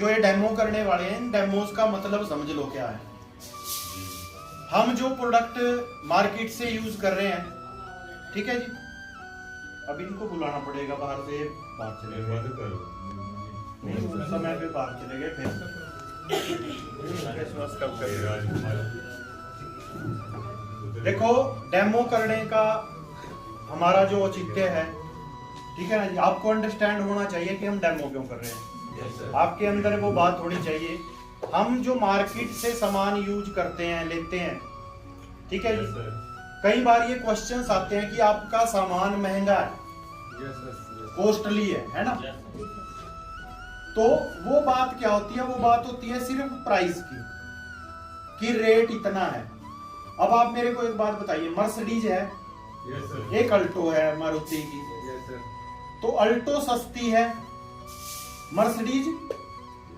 जो ये डेमो करने वाले हैं, इन डेमोस का मतलब समझ लो क्या है। हम जो प्रोडक्ट मार्केट से यूज कर रहे हैं, ठीक है जी, अब इनको बुलाना पड़ेगा बाहर से, बाहर चले गए समय पे, बाहर चले गए फिर देखो डेमो करने का हमारा जो औचित्य है, ठीक है ना जी, आपको अंडरस्टैंड होना चाहिए कि हम डेमो क्यों कर रहे हैं। आपके अंदर वो बात होनी चाहिए। हम जो मार्केट से सामान यूज करते हैं, लेते हैं, ठीक है जी, कई बार ये क्वेश्चंस आते हैं कि आपका सामान महंगा है, कॉस्टली है ना। तो वो बात क्या होती है, वो बात होती है सिर्फ प्राइस की, कि रेट इतना है। अब आप मेरे को एक बात बताइए, मर्सिडीज है, एक अल्टो है मारुति की, तो अल्टो सस्ती है, मर्सिडीज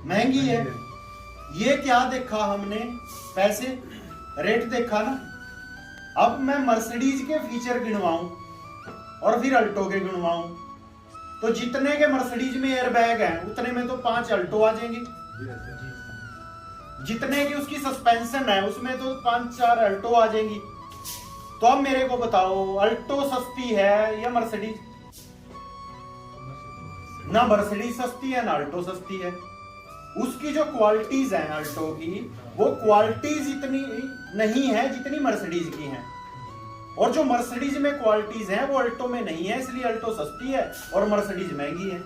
महंगी है। ये क्या देखा हमने, पैसे, रेट देखा ना। अब मैं मर्सिडीज के फीचर गिनवाऊं और फिर अल्टो के गिनवाऊं, तो जितने के मर्सिडीज में एयरबैग है उतने में तो 5 अल्टो आ जाएंगे, जितने की उसकी सस्पेंशन है उसमें तो 5-4 अल्टो आ जाएंगी। तो अब मेरे को बताओ, अल्टो सस्ती है या मर्सिडीज? ना मर्सिडीज सस्ती है ना अल्टो सस्ती है। उसकी जो क्वालिटीज हैं अल्टो की, वो क्वालिटीज इतनी नहीं है जितनी मर्सिडीज की हैं, और जो मर्सिडीज में क्वालिटीज हैं वो अल्टो में नहीं है, इसलिए अल्टो सस्ती है और मर्सिडीज महंगी है।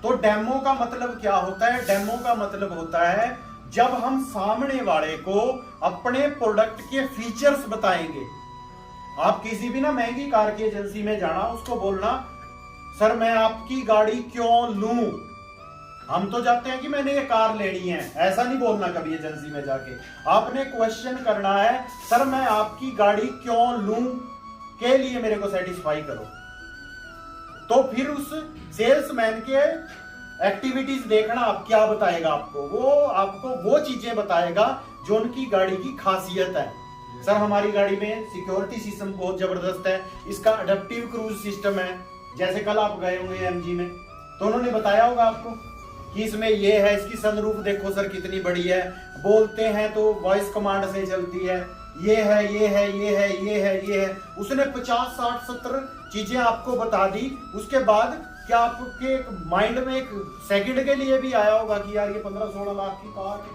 तो डेमो का मतलब क्या होता है? डेमो का मतलब होता है जब हम सामने वाले को अपने प्रोडक्ट के फीचर्स बताएंगे। आप किसी भी ना महंगी कार की एजेंसी में जाना, उसको बोलना सर मैं आपकी गाड़ी क्यों लूं। हम तो जाते हैं कि मैंने ये कार लेनी है, ऐसा नहीं बोलना कभी एजेंसी में जाके। आपने क्वेश्चन करना है, सर मैं आपकी गाड़ी क्यों लूं के लिए मेरे को सेटिस्फाई करो। तो फिर उस सेल्समैन के एक्टिविटीज देखना, आप क्या बताएगा आपको, वो आपको वो चीजें बताएगा जो उनकी गाड़ी की खासियत है। सर हमारी गाड़ी में सिक्योरिटी सिस्टम बहुत जबरदस्त है, इसका अडेप्टिव क्रूज सिस्टम है। जैसे कल आप गए होंगे एमजी में, तो उन्होंने बताया होगा आपको कि इसमें ये है, इसकी सनरूफ देखो सर कितनी बड़ी है, बोलते हैं तो वॉइस कमांड से चलती है, ये है ये है ये है ये है ये है। उसने 50, 60, 70 चीजें आपको बता दी। उसके बाद क्या आपके माइंड में एक सेकंड के लिए भी आया होगा कि यार ये 15-16 लाख की कार है,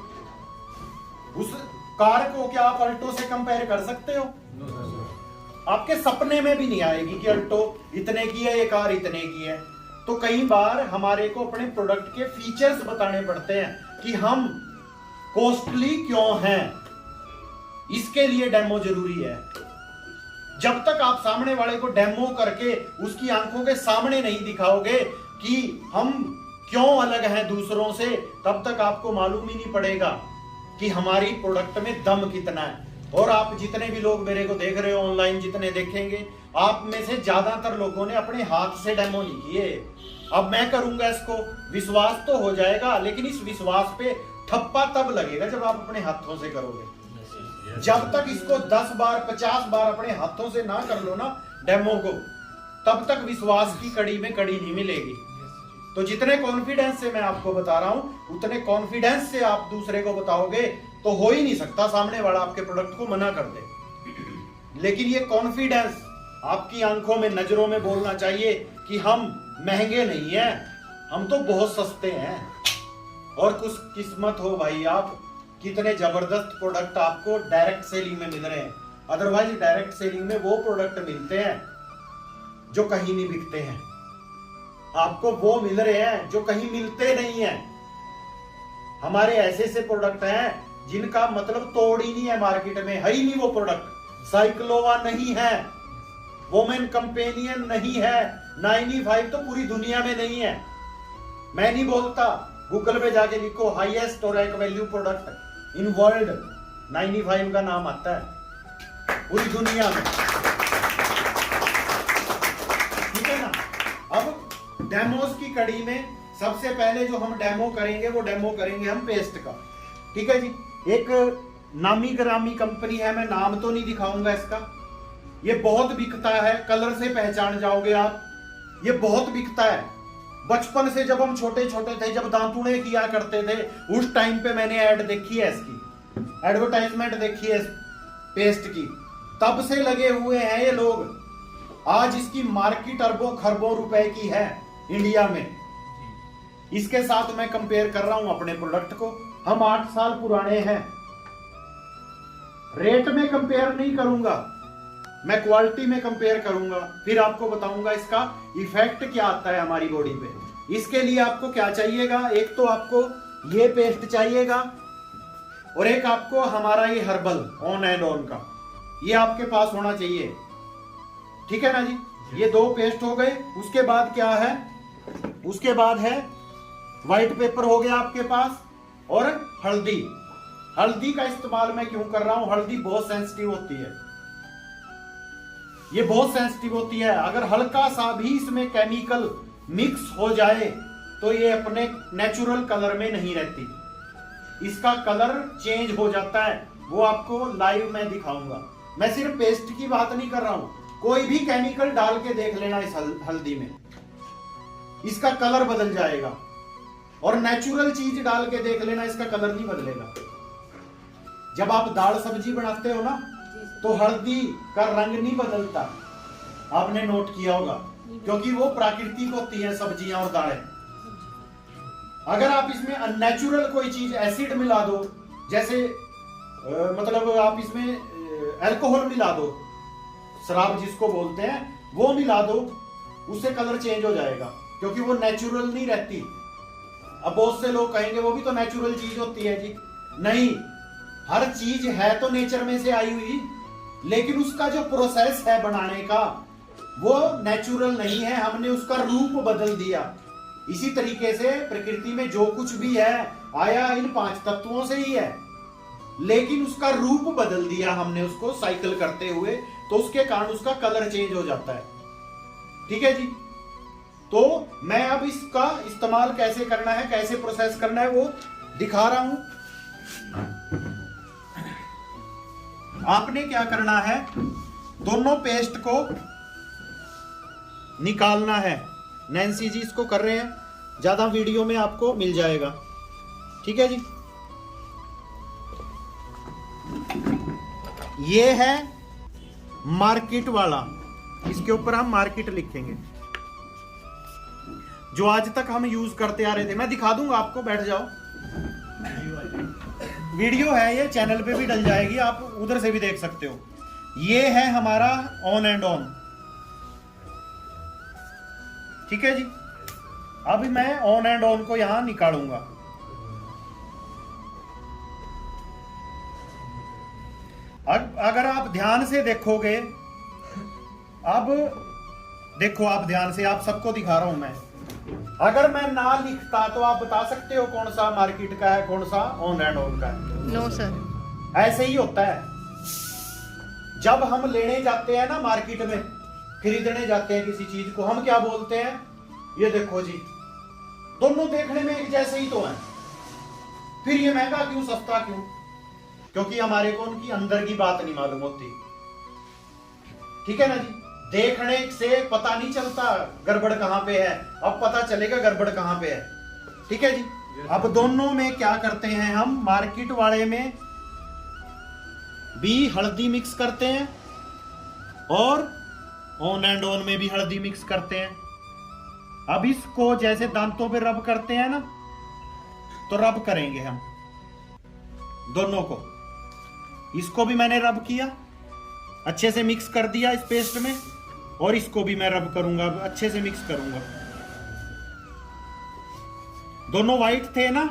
उस कार को क्या आप अल्टो से कंपेयर कर सकते हो? आपके सपने में भी नहीं आएगी कि अल्टो इतने की है, ये कार इतने की है। तो कई बार हमारे को अपने प्रोडक्ट के फीचर्स बताने पड़ते हैं कि हम कॉस्टली क्यों हैं, इसके लिए डेमो जरूरी है। जब तक आप सामने वाले को डेमो करके उसकी आंखों के सामने नहीं दिखाओगे कि हम क्यों अलग हैं दूसरों से, तब तक आपको मालूम ही नहीं पड़ेगा कि हमारी प्रोडक्ट में दम कितना है। और आप जितने भी लोग मेरे को देख रहे हो ऑनलाइन, जितने देखेंगे, आप में से ज्यादातर लोगों ने अपने हाथ से डेमो नहीं किए। अब मैं करूंगा इसको, विश्वास तो हो जाएगा, लेकिन इस विश्वास पे ठप्पा तब लगेगा जब आप अपने हाथों से करोगे। जब तक इसको 10 बार 50 बार अपने हाथों से ना कर लो ना डेमो को, तब तक विश्वास की कड़ी में कड़ी नहीं मिलेगी। तो जितने कॉन्फिडेंस से मैं आपको बता रहा हूं, उतने कॉन्फिडेंस से आप दूसरे को बताओगे तो हो ही नहीं सकता सामने वाला आपके प्रोडक्ट को मना कर दे। लेकिन ये कॉन्फिडेंस आपकी आंखों में, नजरों में बोलना चाहिए कि हम महंगे नहीं हैं, हम तो बहुत सस्ते हैं। और कुछ किस्मत हो भाई, आप कितने जबरदस्त प्रोडक्ट आपको डायरेक्ट सेलिंग में मिल रहे हैं। अदरवाइज डायरेक्ट सेलिंग में वो प्रोडक्ट मिलते हैं जो कहीं नहीं बिकते हैं, आपको वो मिल रहे हैं जो कहीं मिलते नहीं हैं। हमारे ऐसे ऐसे प्रोडक्ट हैं जिनका मतलब तोड़ ही नहीं है, मार्केट में है ही नहीं वो प्रोडक्ट। साइक्लोवा नहीं है, वोमेन कंपेनियन नहीं है, 95 तो पूरी दुनिया में नहीं है। मैं नहीं बोलता, गूगल पे जाके लिखो हाईएस्ट और एक वैल्यू प्रोडक्ट इन वर्ल्ड, 95 का नाम आता है पूरी दुनिया में, ठीक है ना। अब डेमोस की कड़ी में सबसे पहले जो हम डेमो करेंगे, वो डेमो करेंगे हम पेस्ट का, ठीक है जी। एक नामी ग्रामी कंपनी है, मैं नाम तो नहीं दिखाऊंगा इसका, ये बहुत बिकता है, कलर से पहचान जाओगे आप, ये बहुत बिकता है, बचपन से जब हम छोटे छोटे थे, जब दांतुड़े किया करते थे, उस टाइम पे मैंने ऐड देखी है इसकी, एडवर्टाइजमेंट देखी है पेस्ट की, तब से लगे हुए हैं ये लोग। आज इसकी मार्केट अरबों खरबों रुपए की है इंडिया में। इसके साथ मैं कंपेयर कर रहा हूं अपने प्रोडक्ट को। हम 8 साल पुराने हैं। रेट में कंपेयर नहीं करूंगा, मैं क्वालिटी में कंपेयर करूंगा, फिर आपको बताऊंगा इसका इफेक्ट क्या आता है हमारी बॉडी पे। इसके लिए आपको क्या चाहिएगा, एक तो आपको ये पेस्ट चाहिएगा और एक आपको हमारा ये हर्बल ऑन एंड ऑन का, ये आपके पास होना चाहिए। ठीक है ना जी, ये 2 पेस्ट हो गए। उसके बाद क्या है, उसके बाद है व्हाइट पेपर हो गया आपके पास, और हल्दी। हल्दी का इस्तेमाल मैं क्यों कर रहा हूं, हल्दी बहुत सेंसिटिव होती है, ये बहुत सेंसिटिव होती है। अगर हल्का सा भी इसमें केमिकल मिक्स हो जाए तो ये अपने नेचुरल कलर में नहीं रहती, इसका कलर चेंज हो जाता है। वो आपको लाइव में दिखाऊंगा। मैं सिर्फ पेस्ट की बात नहीं कर रहा हूं, कोई भी केमिकल डाल के देख लेना इस हल्दी में, इसका कलर बदल जाएगा। और नेचुरल चीज डाल के देख लेना, इसका कलर नहीं बदलेगा। जब आप दाल सब्जी बनाते हो ना, तो हल्दी का रंग नहीं बदलता, आपने नोट किया होगा, क्योंकि वो प्राकृतिक होती है सब्जियां और दालें। अगर आप इसमें अननेचुरल कोई चीज एसिड मिला दो, जैसे मतलब आप इसमें अल्कोहल मिला दो, शराब जिसको बोलते हैं, वो मिला दो, उससे कलर चेंज हो जाएगा, क्योंकि वो नेचुरल नहीं रहती। अब बहुत से लोग कहेंगे वो भी तो नेचुरल चीज होती है जी। नहीं, हर चीज है तो नेचर में से आई हुई, लेकिन उसका जो प्रोसेस है बनाने का वो नेचुरल नहीं है, हमने उसका रूप बदल दिया। इसी तरीके से प्रकृति में जो कुछ भी है आया इन 5 तत्वों से ही है, लेकिन उसका रूप बदल दिया हमने उसको साइकिल करते हुए, तो उसके कारण उसका कलर चेंज हो जाता है। ठीक है जी, तो मैं अब इसका इस्तेमाल कैसे करना है, कैसे प्रोसेस करना है, वो दिखा रहा हूं। आपने क्या करना है, दोनों पेस्ट को निकालना है। नैन्सी जी इसको कर रहे हैं, ज्यादा वीडियो में आपको मिल जाएगा। ठीक है जी, ये है मार्केट वाला, इसके ऊपर हम मार्केट लिखेंगे, जो आज तक हम यूज करते आ रहे थे। मैं दिखा दूंगा आपको, बैठ जाओ। वीडियो है ये, चैनल पे भी डल जाएगी, आप उधर से भी देख सकते हो। ये है हमारा ऑन एंड ऑन। ठीक है जी, अभी मैं ऑन एंड ऑन को यहां निकालूंगा। अगर आप ध्यान से देखोगे, अब देखो आप ध्यान से, आप सबको दिखा रहा हूं मैं। अगर मैं ना लिखता तो आप बता सकते हो कौन सा मार्केट का है, कौन सा ऑन एंड ऑन का है? No sir. ऐसे ही होता है। जब हम लेने जाते हैं ना मार्केट में, खरीदने जाते हैं किसी चीज को, हम क्या बोलते हैं, ये देखो जी, दोनों देखने में एक जैसे ही तो हैं, फिर ये महंगा क्यों, सस्ता क्यों? क्योंकि हमारे को उनकी अंदर की बात नहीं मालूम होती। ठीक है ना जी, देखने से पता नहीं चलता गड़बड़ कहां पे है, अब पता चलेगा गड़बड़ कहां पे है। ठीक है जी, अब दोनों में क्या करते हैं हम, मार्केट वाले में भी हल्दी मिक्स करते हैं और ऑन एंड ऑन में भी हल्दी मिक्स करते हैं। अब इसको जैसे दांतों पे रब करते हैं ना, तो रब करेंगे हम दोनों को। इसको भी मैंने रब किया, अच्छे से मिक्स कर दिया इस पेस्ट में, और इसको भी मैं रब करूंगा, अच्छे से मिक्स करूंगा। दोनों वाइट थे ना,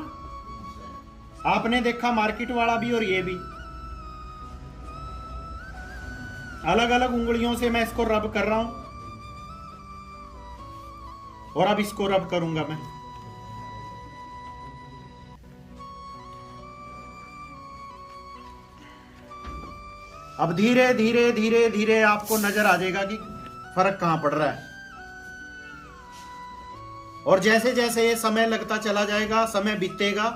आपने देखा मार्केट वाला भी और ये भी। अलग अलग उंगलियों से मैं इसको रब कर रहा हूं, और अब इसको रब करूंगा मैं। अब धीरे धीरे धीरे धीरे आपको नजर आ जाएगा कि फर्क कहां पड़ रहा है। और जैसे जैसे ये समय लगता चला जाएगा, समय बीतेगा,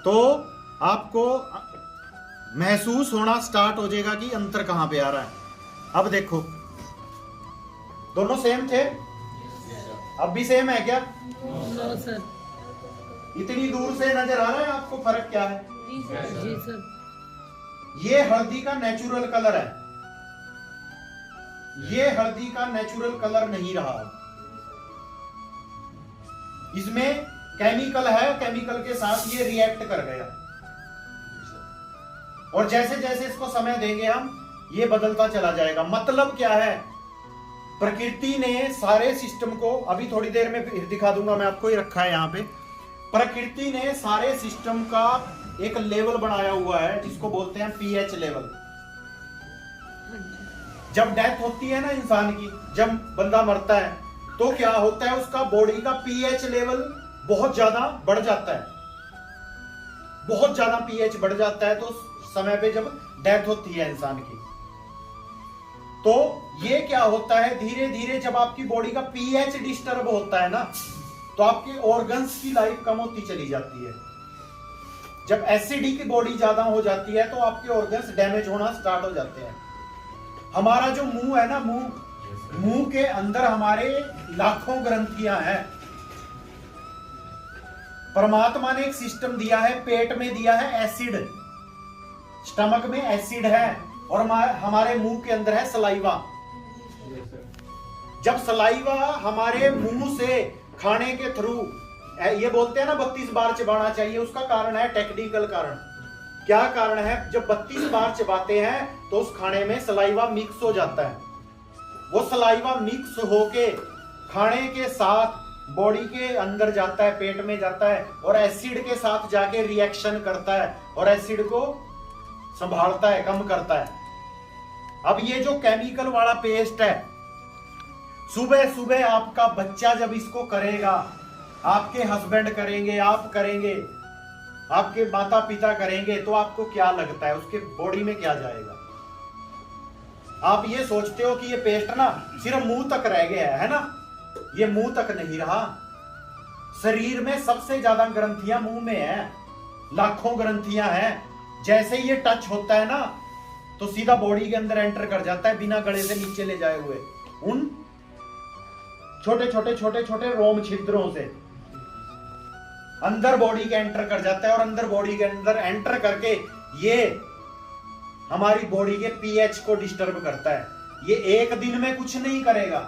तो आपको महसूस होना स्टार्ट हो जाएगा कि अंतर कहां पे आ रहा है। अब देखो, दोनों सेम थे, अब भी सेम है क्या? No sir. इतनी दूर से नजर आ रहा है आपको फर्क क्या है? जी सर। ये हल्दी का नेचुरल कलर है, ये हल्दी का नेचुरल कलर नहीं रहा। इसमें केमिकल है, केमिकल के साथ ये रिएक्ट कर गया, और जैसे जैसे इसको समय देंगे हम, ये बदलता चला जाएगा। मतलब क्या है? प्रकृति ने सारे सिस्टम को, अभी थोड़ी देर में दिखा दूंगा मैं आपको, ये रखा है यहाँ पे। प्रकृति ने सारे सिस्टम का एक लेवल बनाया हुआ है जिसको बोलते हैं पीएच लेवल। जब डेथ होती है ना इंसान की, जब बंदा मरता है, तो क्या होता है, उसका बॉडी का पीएच लेवल बहुत ज्यादा बढ़ जाता है, बहुत ज्यादा पीएच बढ़ जाता है। तो समय पे जब डेथ होती है इंसान की, तो ये क्या होता है, धीरे धीरे जब आपकी बॉडी का पीएच डिस्टर्ब होता है ना, तो आपके ऑर्गन्स की लाइफ कम होती चली जाती है। जब एसिडिक बॉडी ज्यादा हो जाती है, तो आपके ऑर्गन्स डैमेज होना स्टार्ट हो जाते हैं। हमारा जो मुंह है ना, मुंह के अंदर हमारे लाखों ग्रंथियां हैं। परमात्मा ने एक सिस्टम दिया है, पेट में दिया है एसिड, स्टमक में एसिड है, और हमारे मुंह के अंदर है सलाइवा। जब सलाइवा हमारे मुंह से खाने के थ्रू, ये बोलते हैं ना 32 बार चबाना चाहिए, उसका कारण है टेक्निकल कारण। क्या कारण है? जब 32 बार चबाते हैं तो उस खाने में सलाइवा मिक्स हो जाता है। वो सलाइवा मिक्स होके खाने के साथ बॉडी के अंदर जाता है, पेट में जाता है, और एसिड के साथ जाके रिएक्शन करता है, और एसिड को संभालता है, कम करता है। अब ये जो केमिकल वाला पेस्ट है, सुबह सुबह आपका बच्चा जब इसको करेगा, आपके हस्बैंड करेंगे, आप करेंगे, आपके माता पिता करेंगे, तो आपको क्या लगता है उसके बॉडी में क्या जाएगा? आप ये सोचते हो कि ये पेस्ट ना सिर्फ मुंह तक रह गया है ना? ये मुंह तक नहीं रहा। शरीर में सबसे ज्यादा ग्रंथियां मुंह में है, लाखों ग्रंथियां हैं। जैसे ये टच होता है ना, तो सीधा बॉडी के अंदर एंटर कर जाता है, बिना गले से नीचे ले जाए हुए, उन छोटे छोटे छोटे छोटे रोम छिद्रों से अंदर बॉडी के एंटर कर जाता है, और अंदर बॉडी के अंदर एंटर करके ये हमारी बॉडी के पीएच को डिस्टर्ब करता है। ये एक दिन में कुछ नहीं करेगा,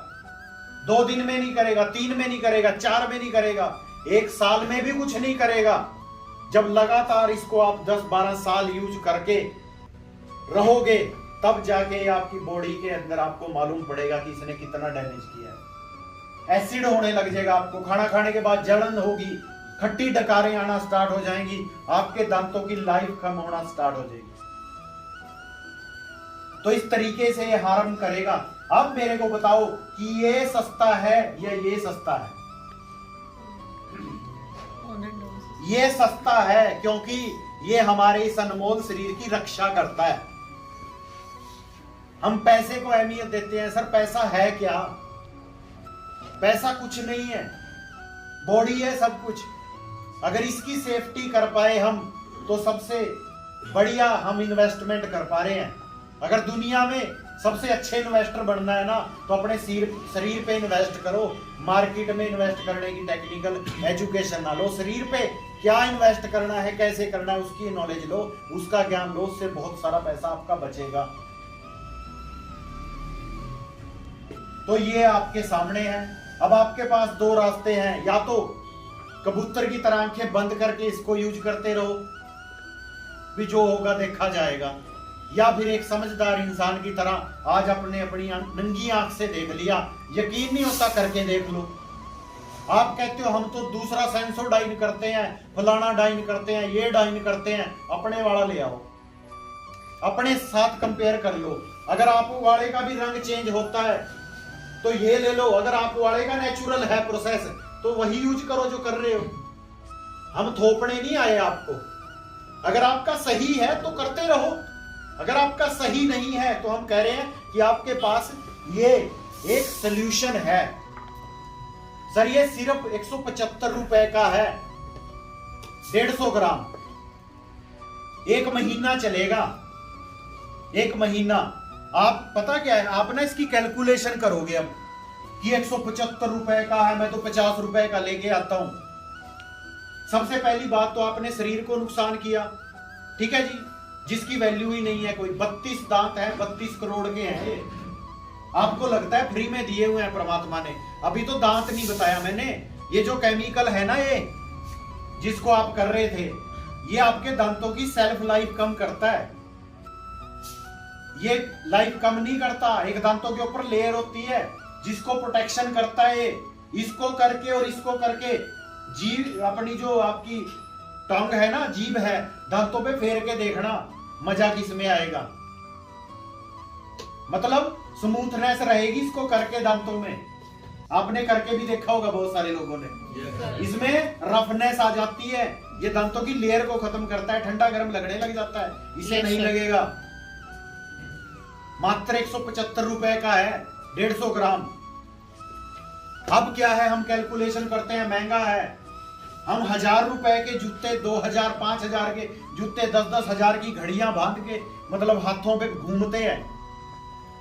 2 दिन में नहीं करेगा, 3 में नहीं करेगा, 4 में नहीं करेगा, 1 साल में भी कुछ नहीं करेगा। जब लगातार इसको आप 10-12 साल यूज करके रहोगे, तब जाके आपकी बॉडी के अंदर आपको मालूम पड़ेगा कि इसने कितना डैमेज किया है। एसिड होने लग जाएगा आपको, खाना खाने के बाद जलन होगी, खट्टी डकारें आना स्टार्ट हो जाएंगी, आपके दांतों की लाइफ कम होना स्टार्ट हो जाएगी। तो इस तरीके से ये हार्म करेगा। अब मेरे को बताओ कि ये सस्ता है या ये सस्ता है? ये सस्ता है, क्योंकि ये हमारे इस अनमोल शरीर की रक्षा करता है। हम पैसे को अहमियत देते हैं, सर पैसा है क्या? पैसा कुछ नहीं है, बॉडी है सब कुछ। अगर इसकी सेफ्टी कर पाए हम, तो सबसे बढ़िया हम इन्वेस्टमेंट कर पा रहे हैं। अगर दुनिया में सबसे अच्छे इन्वेस्टर बनना है ना, तो अपने शरीर पे इन्वेस्ट करो। मार्केट में इन्वेस्ट करने की टेक्निकल एजुकेशन ना लो, शरीर पे क्या इन्वेस्ट करना है, कैसे करना है, उसकी नॉलेज लो, उसका ज्ञान लो, उससे बहुत सारा पैसा आपका बचेगा। तो ये आपके सामने है। अब आपके पास 2 रास्ते हैं, या तो कबूतर की तरह आंखें बंद करके इसको यूज करते रहो, भी जो होगा देखा जाएगा, या फिर एक समझदार इंसान की तरह आज अपनी नंगी आंख से देख लिया, यकीन नहीं होता करके देख लो। आप कहते हो हम तो दूसरा सेंसोडाइन करते हैं, फलाना डाइन करते हैं, ये डाइन करते हैं, अपने वाला ले आओ, अपने साथ कंपेयर कर लो। अगर आप वाले का भी रंग चेंज होता है तो ये ले लो, अगर आप वाले का नेचुरल है प्रोसेस तो वही यूज करो जो कर रहे हो। हम थोपने नहीं आए आपको। अगर आपका सही है तो करते रहो, अगर आपका सही नहीं है तो हम कह रहे हैं कि आपके पास ये एक सॉल्यूशन है। सर ये सिर्फ 175 रुपए का है, 150 ग्राम, 1 महीना चलेगा, 1 महीना। आप पता क्या है, आप ना इसकी कैलकुलेशन करोगे। अब कि 175 रुपए का है, मैं तो 50 रुपए का लेके आता हूं। सबसे पहली बात तो आपने शरीर को नुकसान किया, ठीक है जी, जिसकी वैल्यू ही नहीं है कोई। 32 दांत हैं, 32 करोड़ के हैं ये। आपको लगता है फ्री में दिए हुए हैं परमात्मा ने? अभी तो दांत नहीं बताया मैंने। ये जो केमिकल है ना, ये जिसको आप कर रहे थे, ये आपके दांतों की सेल्फ लाइफ कम करता है। ये लाइफ कम नहीं करता, एक दांतों के ऊपर लेयर होती है जिसको प्रोटेक्शन करता है। इसको करके और इसको करके जीभ, अपनी जो आपकी टंग है ना, जीभ है, दांतों पे फेर के देखना, मजा किसमें आएगा। मतलब स्मूथनेस रहेगी इसको करके दांतों में। आपने करके भी देखा होगा बहुत सारे लोगों ने। इसमें रफनेस आ जाती है, ये दांतों की लेयर को खत्म करता है, ठंडा गर्म लगने लग जाता है, इसे नहीं लगेगा। मात्र 175 रुपए का है, 150 ग्राम। अब क्या है, हम कैलकुलेशन करते हैं महंगा है। हम 1000 रुपए के जूते, 2000 5000 के जूते, 10-10 हजार की घड़ियां बांध के मतलब हाथों पे घूमते हैं,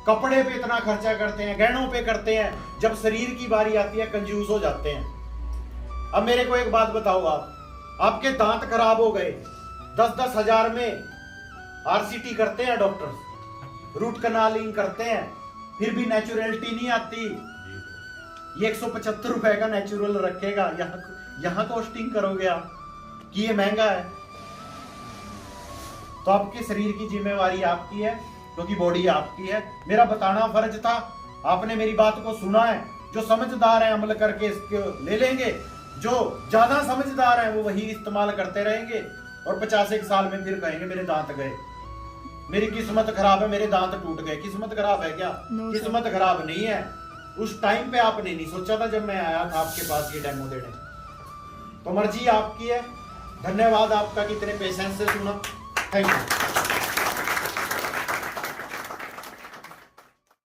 कपड़े पे इतना खर्चा करते हैं, गहनों पे करते हैं। जब शरीर की बारी आती है कंजूस हो जाते हैं। अब मेरे को एक बात बताओ, आपके दांत खराब हो गए, 10-10 हजार में आरसीटी करते हैं डॉक्टर, रूट कनालिंग करते हैं, फिर भी नेचुरलिटी नहीं आती। ये 175 रुपए का नेचुरल रखेगा, यहां कॉस्टिंग करोगे आप कि ये महंगा है। तो आपके शरीर की जिम्मेवारी आपकी है, क्योंकि बॉडी आपकी है। मेरा बताना फर्ज था, आपने मेरी बात को सुना है। जो समझदार है अमल करके इसको ले लेंगे, जो ज्यादा समझदार है वो वही इस्तेमाल करते रहेंगे, और 50 साल में फिर कहेंगे मेरे दांत गए, मेरी किस्मत खराब है, मेरे दांत टूट गए। किस्मत खराब है क्या? किस्मत खराब नहीं है। उस टाइम पे आपने नहीं सोचा था जब मैं आया था आपके पास ये डेमो देने। तो मर्जी आपकी है। धन्यवाद आपका कि इतने पेशेंस से सुना। Thank you.